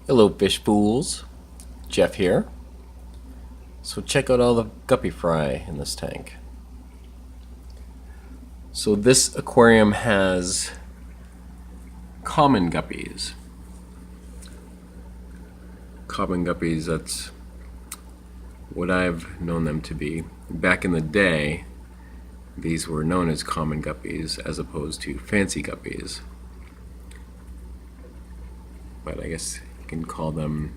Hello fish fools, Jeff here. So check out all the guppy fry in this tank. So this aquarium has common guppies. Common guppies, that's what I've known them to be. Back in the day, these were known as common guppies as opposed to fancy guppies. But I guess you can call them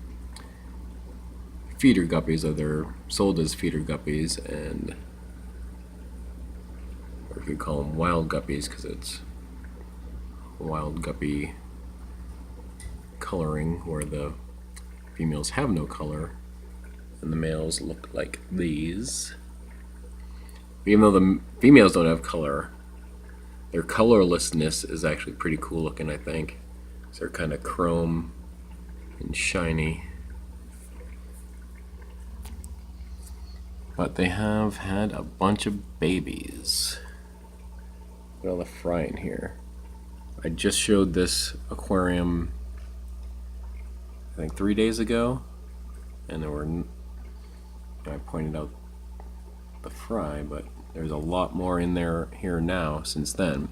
feeder guppies, or they're sold as feeder guppies, and or you could call them wild guppies because it's wild guppy coloring where the females have no color and the males look like these. Even though the females don't have color, their colorlessness is actually pretty cool looking, I think. So they're kind of chrome and shiny. But they have had a bunch of babies. Look at all the fry in here. I just showed this aquarium, I think 3 days ago, and there were, I pointed out the fry, but there's a lot more in there here now since then.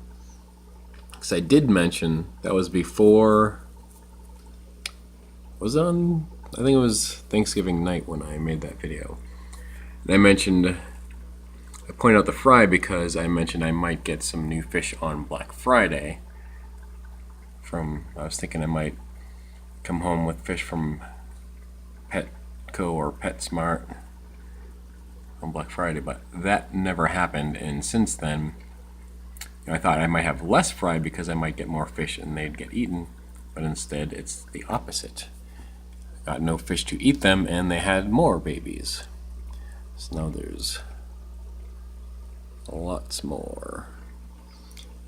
Because I did mention that was before, was on, I think it was Thanksgiving night when I made that video. And I pointed out the fry because I mentioned I might get some new fish on Black Friday. I was thinking I might come home with fish from Petco or PetSmart on Black Friday, but that never happened. And since then, I thought I might have less fry because I might get more fish and they'd get eaten, but instead it's the opposite. I got no fish to eat them and they had more babies. So now there's lots more.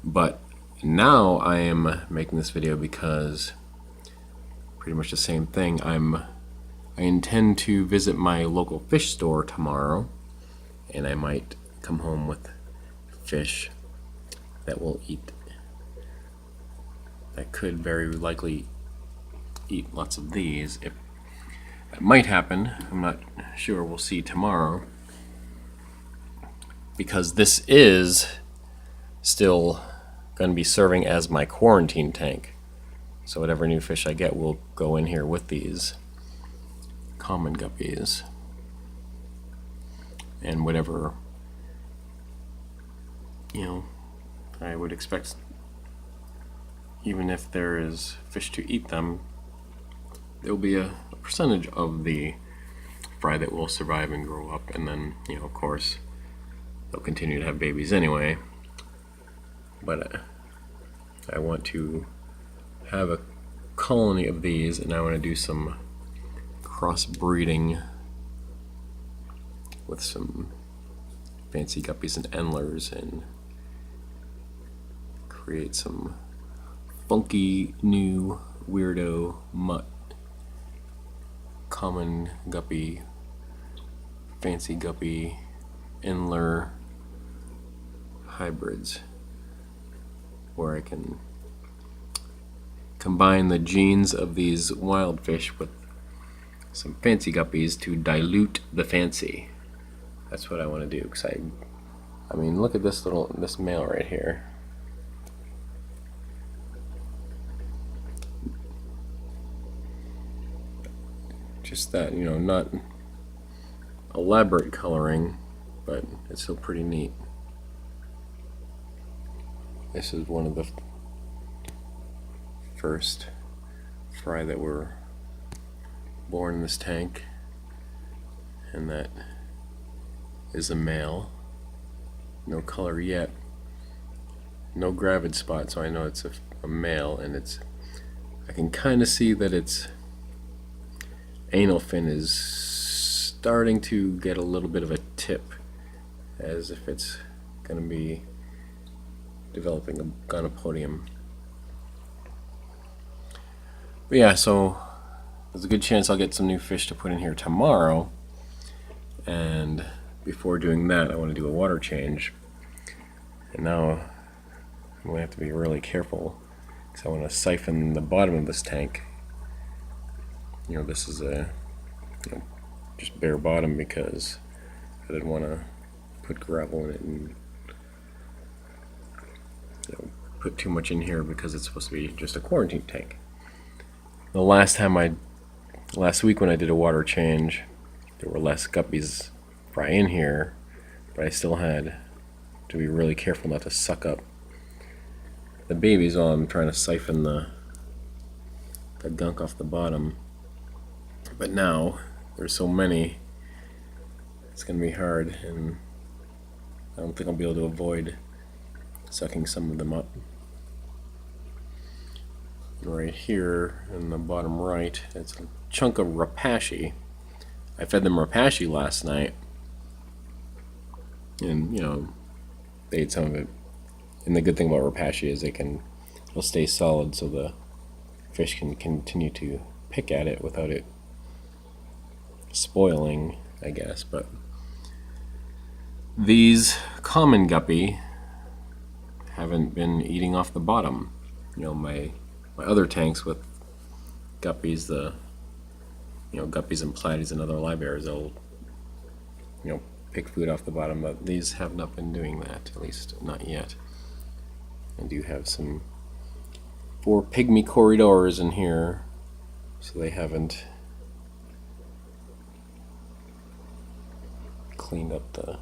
But now I am making this video because pretty much the same thing. I intend to visit my local fish store tomorrow, and I might come home with fish that will eat, that could very likely eat lots of these. If that might happen, I'm not sure, we'll see tomorrow, because this is still going to be serving as my quarantine tank. So whatever new fish I get will go in here with these common guppies, and whatever, I would expect, even if there is fish to eat them, there will be a percentage of the fry that will survive and grow up, and then, of course, they'll continue to have babies anyway. But I want to have a colony of these, and I want to do some crossbreeding with some fancy guppies and endlers and create some funky new weirdo mutt common guppy, fancy guppy, endler hybrids, where I can combine the genes of these wild fish with some fancy guppies to dilute the fancy. That's what I want to do. Because I mean, look at this male right here. Just that, not elaborate coloring, but it's still pretty neat. This is one of the first fry that were born in this tank, and that is a male. No color yet, no gravid spot, so I know it's a male, and I can kind of see that its anal fin is starting to get a little bit of a tip, as if it's going to be developing a gonopodium. But yeah, so there's a good chance I'll get some new fish to put in here tomorrow, and before doing that I want to do a water change. And now I'm going to have to be really careful because I want to siphon the bottom of this tank this is a just bare bottom because I didn't want to put gravel in it and put too much in here because it's supposed to be just a quarantine tank. The last week when I did a water change, there were less guppies fry in here, but I still had to be really careful not to suck up the babies while I'm trying to siphon the gunk off the bottom. But now there's so many, it's gonna be hard, and I don't think I'll be able to avoid sucking some of them up. Right here in the bottom right, it's a chunk of rapashi. I fed them rapashi last night, and they ate some of it. And the good thing about rapashi is it'll stay solid, so the fish can continue to pick at it without it spoiling, I guess. But these common guppy haven't been eating off the bottom. My other tanks with guppies, guppies and platies and other live bears, they'll pick food off the bottom, but these have not been doing that, at least not yet. I do have 4 pygmy corridors in here, so they haven't cleaned up the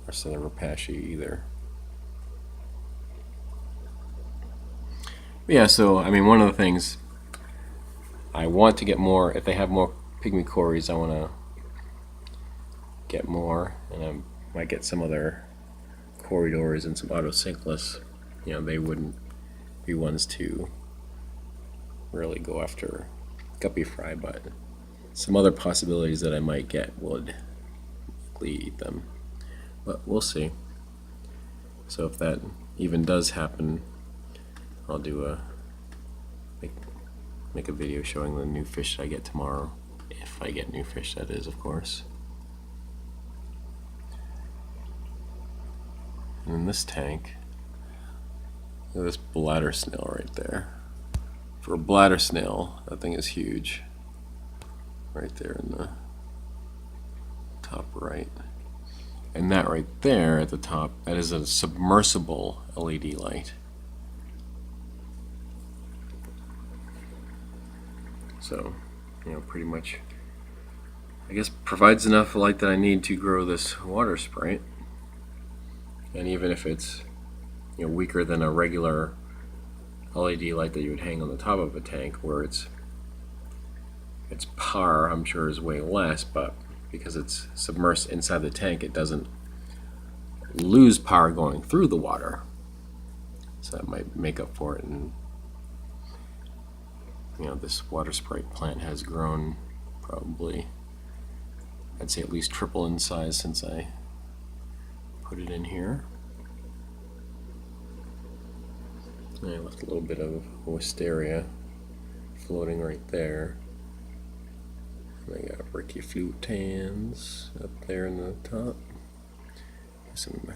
rest of the rapashi either. But yeah, so one of the things I want to get more, if they have more pygmy cories, I want to get more, and I might get some other corridors and some autocinkless. They wouldn't be ones to really go after guppy fry, but some other possibilities that I might get would likely eat them. But we'll see. So if that even does happen, I'll do make a video showing the new fish I get tomorrow. If I get new fish, that is, of course. And in this tank, look at this bladder snail right there. For a bladder snail, that thing is huge. Right there in the top right. And that right there at the top, that is a submersible LED light. So, pretty much, I guess, provides enough light that I need to grow this water sprite. And even if it's weaker than a regular LED light that you would hang on the top of a tank, where its power, I'm sure, is way less, but because it's submersed inside the tank, it doesn't lose power going through the water. So that might make up for it. And this water sprite plant has grown probably, I'd say, at least triple in size since I put it in here. I left a little bit of wisteria floating right there. And I got brachyflutans up there in the top. Some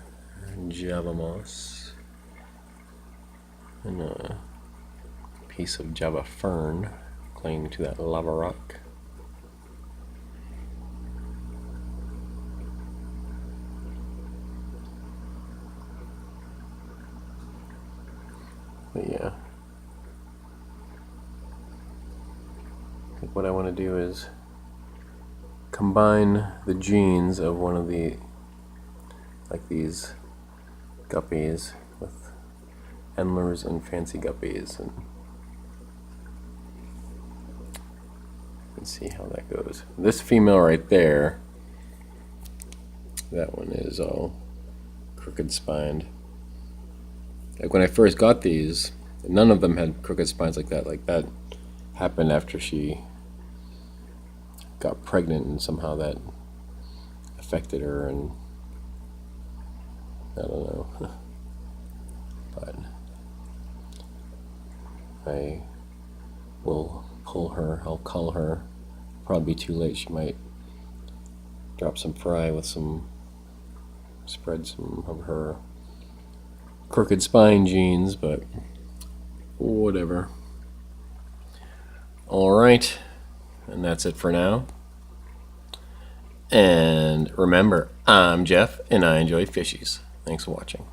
java moss. And a piece of java fern clinging to that lava rock. But yeah, I think what I want to do is combine the genes of one of these guppies with endlers and fancy guppies, and see how that goes. This female right there, that one is all crooked spined. Like when I first got these, none of them had crooked spines like that. Like that happened after she got pregnant, and somehow that affected her, and I don't know. But I will pull her, I'll cull her. Probably too late. She might drop some fry with spread some of her crooked spine genes, but whatever. Alright, And that's it for now. And remember, I'm Jeff, and I enjoy fishies. Thanks for watching.